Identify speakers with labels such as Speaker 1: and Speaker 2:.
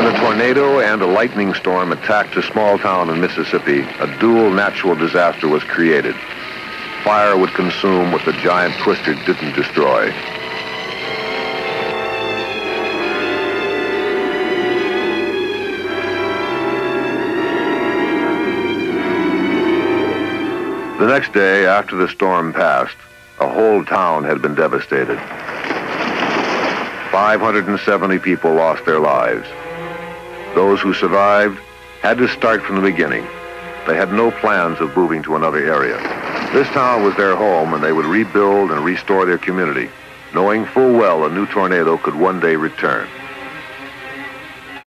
Speaker 1: When a tornado and a lightning storm attacked a small town in Mississippi, a dual natural disaster was created. Fire would consume what the giant twister didn't destroy. The next day, after the storm passed, a whole town had been devastated. 570 people lost their lives. Those who survived had to start from the beginning. They had no plans of moving to another area. This town was their home, and they would rebuild and restore their community, knowing full well a new tornado could one day return.